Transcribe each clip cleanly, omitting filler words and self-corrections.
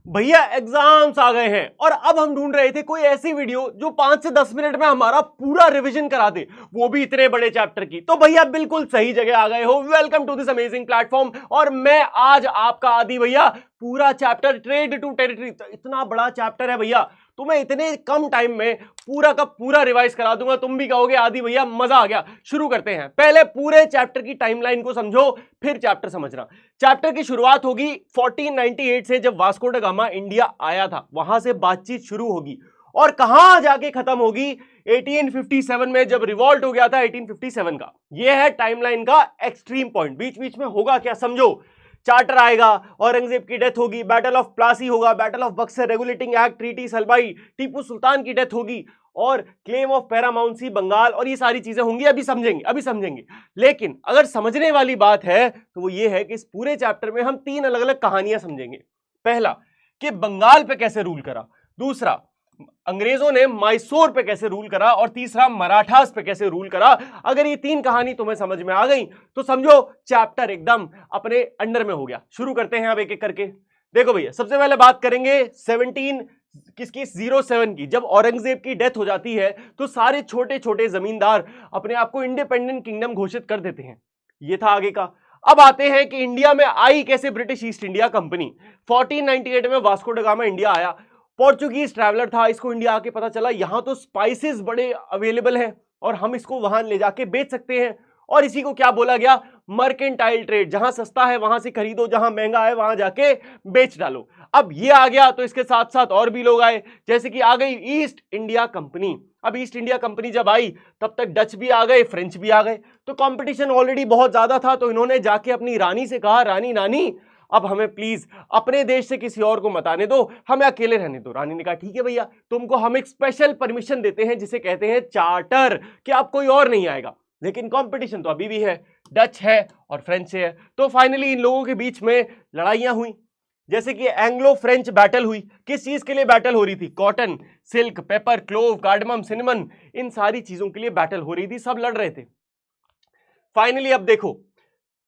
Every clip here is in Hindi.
भैया एग्जाम्स आ गए हैं और अब हम ढूंढ रहे थे कोई ऐसी वीडियो जो 5 से 10 मिनट में हमारा पूरा रिवीजन करा दे, वो भी इतने बड़े चैप्टर की। तो भैया बिल्कुल सही जगह आ गए हो। Welcome to this amazing platform. और मैं आज आपका आदि भैया पूरा चैप्टर ट्रेड टू टेरिटरी, इतना बड़ा चैप्टर है भैया, तो मैं इतने कम टाइम में पूरा का पूरा रिवाइज करा दूंगा। तुम भी कहोगे आदि भैया मजा आ गया। शुरू करते हैं। पहले पूरे चैप्टर की टाइमलाइन को समझो, फिर चैप्टर समझना। चैप्टर की शुरुआत होगी 1498 से, जब वास्को ड गामा इंडिया आया था, वहां से बातचीत शुरू होगी और कहां जाके खत्म होगी 1857 में, जब रिवॉल्ट हो गया था 1857 का। यह है टाइमलाइन का एक्सट्रीम पॉइंट। बीच बीच में होगा क्या समझो। चार्टर आएगा, औरंगजेब की डेथ होगी, बैटल ऑफ प्लासी होगा, battle of Buxar, regulating act, treaty Salbai, Tipu Sultan की डेथ होगी और क्लेम ऑफ पैरामाउंसी बंगाल, और ये सारी चीजें होंगी। अभी समझेंगे। लेकिन अगर समझने वाली बात है तो वो ये है कि इस पूरे चैप्टर में हम 3 अलग अलग कहानियां समझेंगे। पहला कि बंगाल पे कैसे रूल करा, दूसरा अंग्रेजों ने मैसूर पे कैसे रूल करा, और तीसरा मराठास पे कैसे रूल करा। अगर ये 3 कहानी तुम्हें समझ में आ गई तो समझो चैप्टर एकदम अपने अंडर में हो गया। शुरू करते हैं अब एक एक करके। देखो भैया, सबसे पहले बात करेंगे 1707 की। जब औरंगजेब की डेथ हो जाती है तो सारे छोटे छोटे जमींदार अपने आप को इंडिपेंडेंट किंगडम घोषित कर देते हैं। ये था आगे का। अब आते हैं कि इंडिया में आई कैसे ब्रिटिश ईस्ट इंडिया कंपनी। 1498 में वास्को ड गामा इंडिया आया। पोर्चुगीज ट्रैवलर था, इसको इंडिया आके पता चला यहां तो स्पाइसेस बड़े अवेलेबल हैं और हम इसको वहां ले जाके बेच सकते हैं। और इसी को क्या बोला गया, मर्केंटाइल ट्रेड। जहां सस्ता है वहां से खरीदो, जहां महंगा है वहां जाके बेच डालो। अब ये आ गया तो इसके साथ साथ और भी लोग आए, जैसे कि आ गई ईस्ट इंडिया कंपनी। अब ईस्ट इंडिया कंपनी जब आई तब तक डच भी आ गए, फ्रेंच भी आ गए, तो कंपटीशन ऑलरेडी बहुत ज्यादा था। तो इन्होंने जाके अपनी रानी से कहा, रानी नानी अब हमें प्लीज अपने देश से किसी और को मत आने दो, हमें अकेले रहने दो। रानी ने कहा ठीक है भैया, तुमको हम एक स्पेशल परमिशन देते हैं जिसे कहते हैं चार्टर, कि अब कोई और नहीं आएगा। लेकिन कंपटीशन तो अभी भी है, डच है और फ्रेंच है। तो फाइनली इन लोगों के बीच में लड़ाइयां हुई, जैसे कि एंग्लो फ्रेंच बैटल हुई। किस चीज के लिए बैटल हो रही थी, cotton, silk, paper, clove, cardamom, cinnamon, इन सारी चीजों के लिए बैटल हो रही थी, सब लड़ रहे थे। फाइनली अब देखो,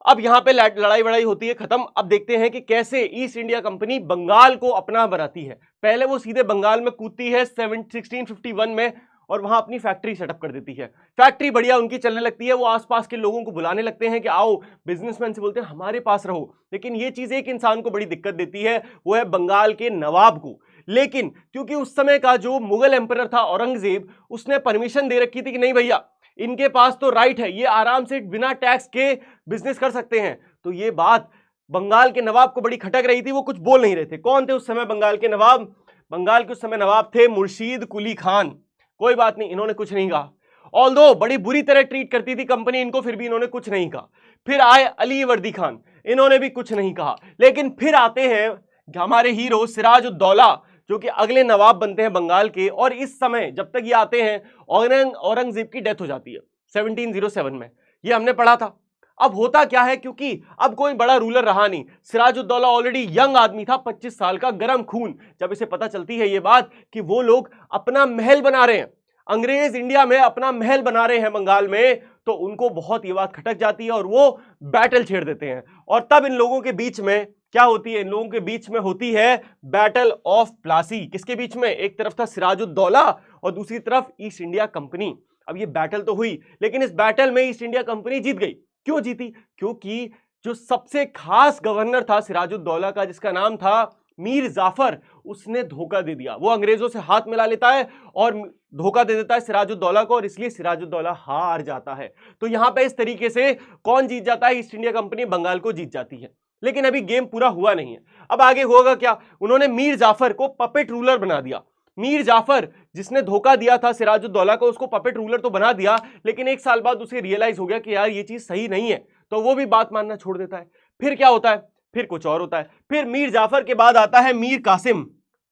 अब यहां पे लड़ाई वड़ाई होती है खत्म। अब देखते हैं कि कैसे ईस्ट इंडिया कंपनी बंगाल को अपना बनाती है। पहले वो सीधे बंगाल में कूदती है 1651 में और वहां अपनी फैक्ट्री सेटअप कर देती है। फैक्ट्री बढ़िया उनकी चलने लगती है। वो आसपास के लोगों को बुलाने लगते हैं कि आओ, बिजनेसमैन से बोलते हैं हमारे पास रहो। लेकिन ये चीज एक इंसान को बड़ी दिक्कत देती है, वो है बंगाल के नवाब को। लेकिन क्योंकि उस समय का जो मुगल एम्परर था औरंगजेब, उसने परमिशन दे रखी थी कि नहीं भैया, इनके पास तो राइट है, ये आराम से बिना टैक्स के बिजनेस कर सकते हैं। तो ये बात बंगाल के नवाब को बड़ी खटक रही थी, वो कुछ बोल नहीं रहे थे। कौन थे उस समय बंगाल के नवाब? बंगाल के उस समय नवाब थे मुर्शीद कुली खान। कोई बात नहीं, इन्होंने कुछ नहीं कहा। ऑल्दो बड़ी बुरी तरह ट्रीट करती थी कंपनी इनको, फिर भी इन्होंने कुछ नहीं कहा। फिर आए अली वर्दी खान, इन्होंने भी कुछ नहीं कहा। लेकिन फिर आते हैं हमारे हीरो सिराज उद दौला, जो कि अगले नवाब बनते हैं बंगाल के। और इस समय जब तक ये आते हैं औरंगजेब की डेथ हो जाती है 1707 में, ये हमने पढ़ा था। अब होता क्या है, क्योंकि अब कोई बड़ा रूलर रहा नहीं, सिराजुद्दौला ऑलरेडी यंग आदमी था, 25 साल का, गर्म खून। जब इसे पता चलती है ये बात कि वो लोग अपना महल बना रहे हैं, अंग्रेज इंडिया में अपना महल बना रहे हैं बंगाल में, तो उनको बहुत ये बात खटक जाती है और वो बैटल छेड़ देते हैं। और तब इन लोगों के बीच में क्या होती है, इन लोगों के बीच में होती है बैटल ऑफ प्लासी। किसके बीच में? एक तरफ था सिराजुद्दौला और दूसरी तरफ ईस्ट इंडिया कंपनी। अब ये बैटल तो हुई, लेकिन इस बैटल में ईस्ट इंडिया कंपनी जीत गई। क्यों जीती? क्योंकि जो सबसे खास गवर्नर था सिराजुद्दौला का, जिसका नाम था मीर जाफर, उसने धोखा दे दिया। वो अंग्रेजों से हाथ मिला लेता है और धोखा दे देता है सिराजुद्दौला को, और इसलिए सिराजुद्दौला हार जाता है। तो यहां पे इस तरीके से कौन जीत जाता है? ईस्ट इंडिया कंपनी बंगाल को जीत जाती है। लेकिन अभी गेम पूरा हुआ नहीं है। अब आगे होगा क्या? उन्होंने मीर जाफर को पपेट रूलर बना दिया। मीर जाफर जिसने धोखा दिया था सिराजुद्दौला को, उसको पपेट रूलर तो बना दिया, लेकिन 1 साल बाद उसे रियलाइज हो गया कि यार ये चीज सही नहीं है, तो वो भी बात मानना छोड़ देता है। फिर क्या होता है? फिर कुछ और होता है। फिर मीर जाफर के बाद आता है मीर कासिम।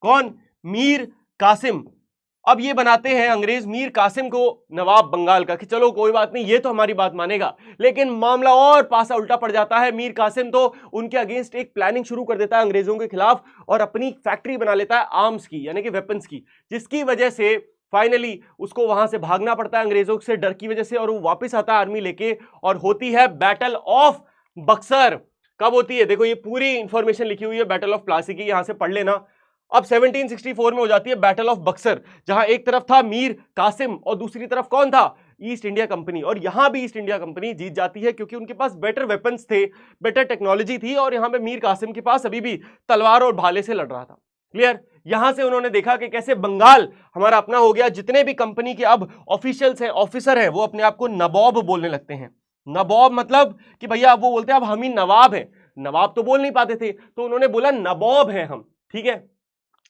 कौन? मीर कासिम। अब ये बनाते हैं अंग्रेज मीर कासिम को नवाब बंगाल का, कि चलो कोई बात नहीं, ये तो हमारी बात मानेगा। लेकिन मामला और पासा उल्टा पड़ जाता है। मीर कासिम तो उनके अगेंस्ट एक प्लानिंग शुरू कर देता है अंग्रेजों के खिलाफ, और अपनी फैक्ट्री बना लेता है आर्म्स की, यानी कि वेपन्स की, जिसकी वजह से फाइनली उसको वहां से भागना पड़ता है अंग्रेजों से डर की वजह से, और वो वापस आता है आर्मी लेके, और होती है बैटल ऑफ बक्सर। कब होती है? देखो ये पूरी इंफॉर्मेशन लिखी हुई है बैटल ऑफ प्लासी की, यहां से पढ़ लेना। अब 1764 में हो जाती है बैटल ऑफ बक्सर, जहां एक तरफ था मीर कासिम और दूसरी तरफ कौन था, ईस्ट इंडिया कंपनी। और यहां भी ईस्ट इंडिया कंपनी जीत जाती है क्योंकि उनके पास बेटर वेपन्स थे, बेटर टेक्नोलॉजी थी, और यहां पे मीर कासिम के पास अभी भी तलवार और भाले से लड़ रहा था। क्लियर। यहां से उन्होंने देखा कि कैसे बंगाल हमारा अपना हो गया। जितने भी कंपनी के अब ऑफिशियल्स हैं, ऑफिसर हैं, वो अपने आप को नवाब बोलने लगते हैं। नवाब मतलब कि भैया अब वो बोलते हैं अब हम ही नवाब हैं। नवाब तो बोल नहीं पाते थे, तो उन्होंने बोला नवाब हैं हम। ठीक है।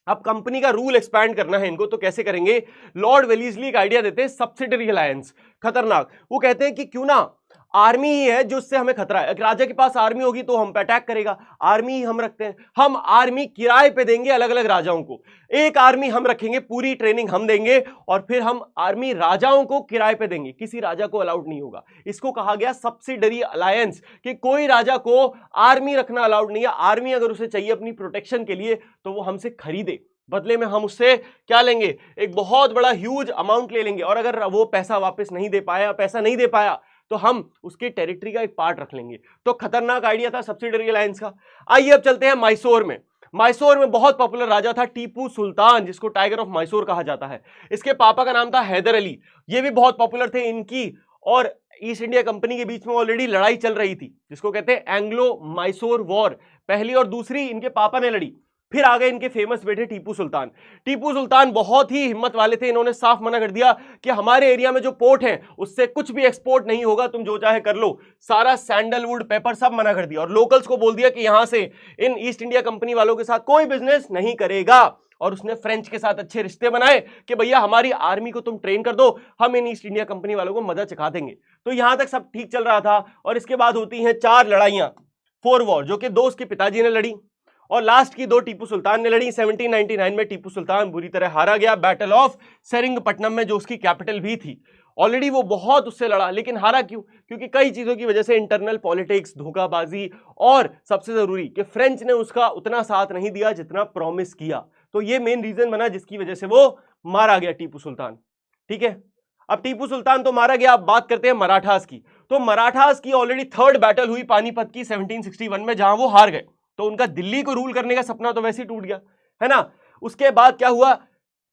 अब कंपनी का रूल एक्सपैंड करना है इनको, तो कैसे करेंगे। लॉर्ड वेलीजली एक आइडिया देते हैं, सब्सिडरी अलायंस। खतरनाक। वो कहते हैं कि क्यों ना आर्मी ही है जो उससे हमें खतरा है। एक राजा के पास आर्मी होगी तो हम पे अटैक करेगा, आर्मी ही हम रखते हैं। हम आर्मी किराए पे देंगे अलग अलग राजाओं को, एक आर्मी हम रखेंगे, पूरी ट्रेनिंग हम देंगे, और फिर हम आर्मी राजाओं को किराए पे देंगे, किसी राजा को अलाउड नहीं होगा। इसको कहा गया सब्सिडरी अलायंस, कि कोई राजा को आर्मी रखना अलाउड नहीं है। आर्मी अगर उसे चाहिए अपनी प्रोटेक्शन के लिए तो वो हमसे खरीदे, बदले में हम उससे क्या लेंगे, एक बहुत बड़ा ह्यूज अमाउंट ले लेंगे, और अगर वो पैसा वापस नहीं दे पाया तो हम उसके टेरिटरी का एक पार्ट रख लेंगे। तो खतरनाक आइडिया था सब्सिडरी अलायंस का। आइए अब चलते हैं मैसूर में। मैसूर में बहुत पॉपुलर राजा था टीपू सुल्तान, जिसको टाइगर ऑफ मैसूर कहा जाता है। इसके पापा का नाम था हैदर अली, ये भी बहुत पॉपुलर थे। इनकी और ईस्ट इंडिया कंपनी के बीच में ऑलरेडी लड़ाई चल रही थी, जिसको कहते हैं एंग्लो मैसूर वॉर। पहली और दूसरी इनके पापा ने लड़ी। फिर आ गए इनके फेमस बेटे टीपू सुल्तान। टीपू सुल्तान बहुत ही हिम्मत वाले थे। इन्होंने साफ मना कर दिया कि हमारे एरिया में जो पोर्ट है उससे कुछ भी एक्सपोर्ट नहीं होगा, तुम जो चाहे कर लो। सारा सैंडलवुड, पेपर सब मना कर दिया, और लोकल्स को बोल दिया कि यहां से इन ईस्ट इंडिया कंपनी वालों के साथ कोई बिजनेस नहीं करेगा। और उसने फ्रेंच के साथ अच्छे रिश्ते बनाए कि भैया हमारी आर्मी को तुम ट्रेन कर दो, हम इन ईस्ट इंडिया कंपनी वालों को मदद चखा देंगे। तो यहां तक सब ठीक चल रहा था। और इसके बाद होती हैं 4 लड़ाइयां, 4 वॉर, जो कि 2 उसके पिताजी ने लड़ी और लास्ट की 2 टीपू सुल्तान ने लड़ी। 1799 में टीपू सुल्तान बुरी तरह हारा गया बैटल ऑफ सेरिंगपट्टनम में, जो उसकी कैपिटल भी थी। ऑलरेडी वो बहुत उससे लड़ा, लेकिन हारा क्यों, क्योंकि कई चीजों की वजह से, इंटरनल पॉलिटिक्स, धोखाबाजी, और सबसे जरूरी कि फ्रेंच ने उसका उतना साथ नहीं दिया जितना प्रॉमिस किया। तो ये मेन रीजन बना जिसकी वजह से वो मारा गया टीपू सुल्तान। ठीक है। अब टीपू सुल्तान तो मारा गया, अब बात करते हैं मराठास की। तो मराठास की ऑलरेडी 3rd बैटल हुई पानीपत की 1761 में, जहां वो हार गए। तो उनका दिल्ली को रूल करने का सपना तो वैसे ही टूट गया, है ना। उसके बाद क्या हुआ,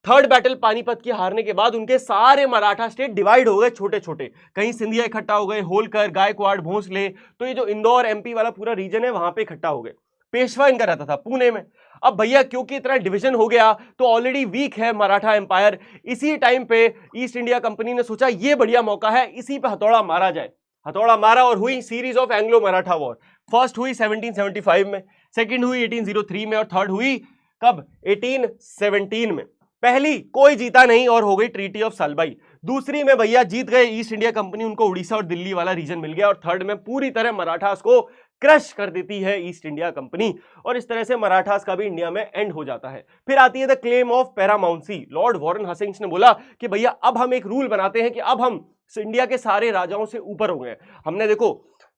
3rd बैटल पानीपत की हारने के बाद उनके सारे मराठा स्टेट डिवाइड हो गए छोटे छोटे। कहीं सिंधिया इकट्ठा हो गए, होलकर, गायकवाड़, भोंसले। तो ये जो इंदौर एमपी वाला पूरा रीजन है वहां पे इकट्ठा हो गए। पेशवा इनका रहता था पुणे में। अब भैया क्योंकि इतना डिवीजन हो गया तो ऑलरेडी वीक है मराठा एम्पायर। इसी टाइम पे ईस्ट इंडिया कंपनी ने सोचा ये बढ़िया मौका है, इसी पे हथौड़ा मारा जाए। हथौड़ा मारा और हुई series of Anglo Maratha war. First हुई 1775 में, सेकंड हुई 1803 में, और थर्ड हुई कब, 1817 में। पहली कोई जीता नहीं और हो गई ट्रीटी ऑफ सालबाई। दूसरी में भैया जीत गए ईस्ट इंडिया कंपनी, उनको उड़ीसा और दिल्ली वाला रीजन मिल गया। और थर्ड में पूरी तरह मराठास को क्रश कर देती है ईस्ट इंडिया कंपनी, और इस तरह से मराठास का भी इंडिया में एंड हो जाता है। फिर आती है the claim of paramountcy. Lord Warren Hastings ने बोला कि भैया अब हम एक रूल बनाते हैं कि अब हम इंडिया के सारे राजाओं से ऊपर हो गए। हमने देखो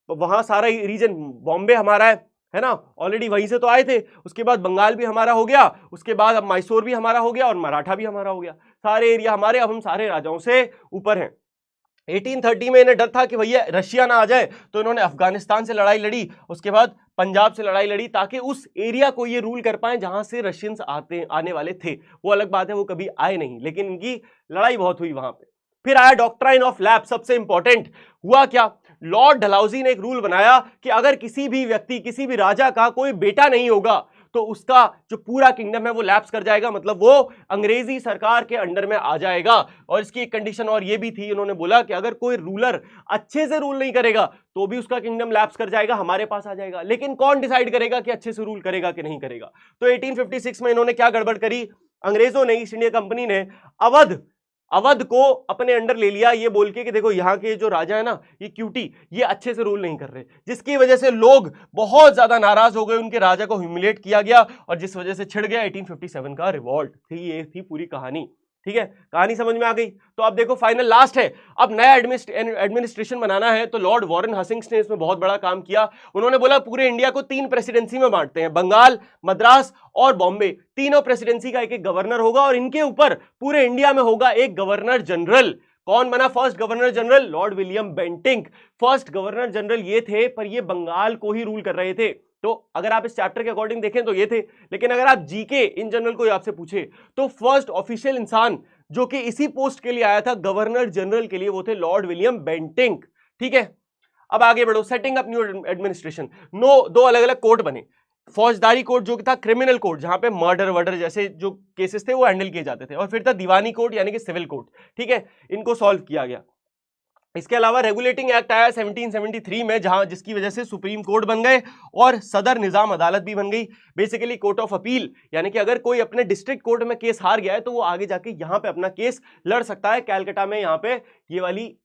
वहां सारा रीजन, बॉम्बे हमारा है ना, ऑलरेडी वहीं से तो आए थे। उसके बाद बंगाल भी हमारा हो गया, उसके बाद अब मैसूर भी हमारा हो गया और मराठा भी हमारा हो गया। सारे एरिया हमारे, अब हम सारे राजाओं से ऊपर हैं। 1830 में इन्हें डर था कि भैया रशिया ना आ जाए, तो इन्होंने अफगानिस्तान से लड़ाई लड़ी, उसके बाद पंजाब से लड़ाई लड़ी, ताकि उस एरिया को ये रूल कर पाए जहां से रशियंस आने वाले थे। वो अलग बात है, वो कभी आए नहीं, लेकिन इनकी लड़ाई बहुत हुई वहां पे। फिर आया डॉक्ट्राइन ऑफ लैप्स। सबसे इंपॉर्टेंट हुआ क्या, लॉर्ड डलहौजी ने एक रूल बनाया कि अगर किसी भी व्यक्ति, किसी भी राजा का कोई बेटा नहीं होगा तो उसका जो पूरा किंगडम है वो लैप्स कर जाएगा, मतलब वो अंग्रेजी सरकार के अंडर में आ जाएगा। और इसकी एक कंडीशन और ये भी थी, उन्होंने बोला कि अगर कोई रूलर अच्छे से रूल नहीं करेगा तो भी उसका किंगडम लैप्स कर जाएगा, हमारे पास आ जाएगा। लेकिन कौन डिसाइड करेगा कि अच्छे से रूल करेगा कि नहीं करेगा। तो 1856 में इन्होंने क्या गड़बड़ करी, अंग्रेजों ने, ईस्ट इंडिया कंपनी ने अवध को अपने अंडर ले लिया, ये बोल के कि देखो यहाँ के जो राजा है ना, ये क्यूटी, ये अच्छे से रूल नहीं कर रहे, जिसकी वजह से लोग बहुत ज्यादा नाराज हो गए, उनके राजा को ह्यूमिलेट किया गया, और जिस वजह से छिड़ गया 1857 का रिवॉल्ट। थी ये थी पूरी कहानी। ठीक है, कहानी समझ में आ गई। तो अब देखो फाइनल लास्ट है, अब नया एडमिनिस्ट्रेशन बनाना है, तो लॉर्ड वॉरेन हस्टिंग्स ने इसमें बहुत बड़ा काम किया। उन्होंने बोला पूरे इंडिया को 3 प्रेसिडेंसी में बांटते हैं, बंगाल, मद्रास और बॉम्बे। तीनों प्रेसिडेंसी का एक एक गवर्नर होगा, और इनके ऊपर पूरे इंडिया में होगा एक गवर्नर जनरल। कौन बना first governor general, Lord William Bentinck. First governor general ये थे, पर ये बंगाल को ही रूल कर रहे थे। तो अगर आप इस चैप्टर के अकॉर्डिंग देखें तो ये थे, लेकिन अगर आप जीके इन जनरल कोई आपसे पूछे तो फर्स्ट ऑफिशियल इंसान जो कि इसी पोस्ट के लिए आया था गवर्नर जनरल के लिए, वो थे लॉर्ड विलियम बेंटिंक। ठीक है, अब आगे बढ़ो। सेटिंग अप न्यू एडमिनिस्ट्रेशन, दो अलग अलग कोर्ट बने। फौजदारी कोर्ट जो था क्रिमिनल कोर्ट, जहां पे मर्डर वर्डर जैसे जो केसेस थे वो हैंडल किए जाते थे, और फिर था दीवानी कोर्ट यानी कि सिविल कोर्ट। ठीक है, इनको सॉल्व किया गया। इसके अलावा रेगुलेटिंग एक्ट आया 1773 में, जहां जिसकी वजह से सुप्रीम कोर्ट बन गए और सदर निजाम अदालत भी बन गई। बेसिकली कोर्ट ऑफ अपील, यानी कि अगर कोई अपने डिस्ट्रिक्ट कोर्ट में केस हार गया है तो वो आगे जाके यहां पे अपना केस लड़ सकता है। कैलकाटा में यहां पे ये वाली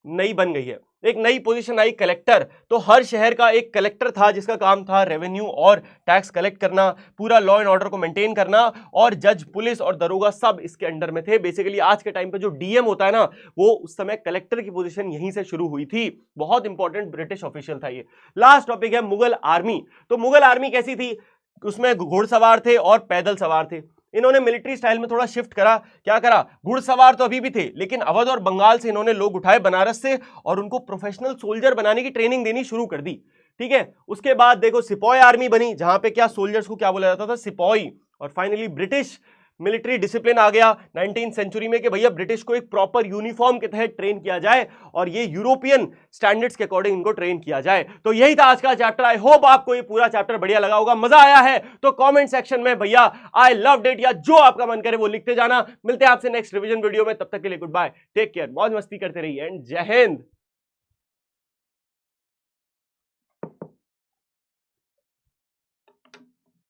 नई बन गई है, एक नई पोजीशन आई कलेक्टर। तो हर शहर का एक कलेक्टर था जिसका काम था रेवेन्यू और टैक्स कलेक्ट करना, पूरा लॉ एंड ऑर्डर को मेंटेन करना, और जज, पुलिस और दरोगा सब इसके अंडर में थे। बेसिकली आज के टाइम पे जो डीएम होता है ना, वो उस समय कलेक्टर की पोजीशन यहीं से शुरू हुई थी। बहुत इंपॉर्टेंट ब्रिटिश ऑफिशियल था ये। लास्ट टॉपिक है मुगल आर्मी। तो मुगल आर्मी कैसी थी? उसमें घुड़सवार थे और पैदल सवार थे। इन्होंने मिलिट्री स्टाइल में थोड़ा शिफ्ट करा। क्या करा? घुड़सवार तो अभी भी थे, लेकिन अवध और बंगाल से इन्होंने लोग उठाए बनारस से, और उनको प्रोफेशनल सोल्जर बनाने की ट्रेनिंग देनी शुरू कर दी। ठीक है, उसके बाद देखो सिपाही आर्मी बनी, जहां पे क्या सोल्जर्स को क्या बोला जाता था? सिपाही। और फाइनली ब्रिटिश मिलिट्री डिसिप्लिन आ गया 19th सेंचुरी में कि भैया ब्रिटिश को एक प्रॉपर यूनिफॉर्म के तहत ट्रेन किया जाए, और ये यूरोपियन स्टैंडर्ड्स के अकॉर्डिंग इनको ट्रेन किया जाए। तो यही था आज का चैप्टर। आई होप आपको ये पूरा चैप्टर बढ़िया लगा होगा, मजा आया है तो कमेंट सेक्शन में भैया आई लव्ड इट या जो आपका मन करे वो लिखते जाना। मिलते हैं आपसे नेक्स्ट रिवीजन वीडियो में, तब तक के लिए गुड बाय, टेक केयर, मौज मस्ती करते रहिए एंड जय हिंद।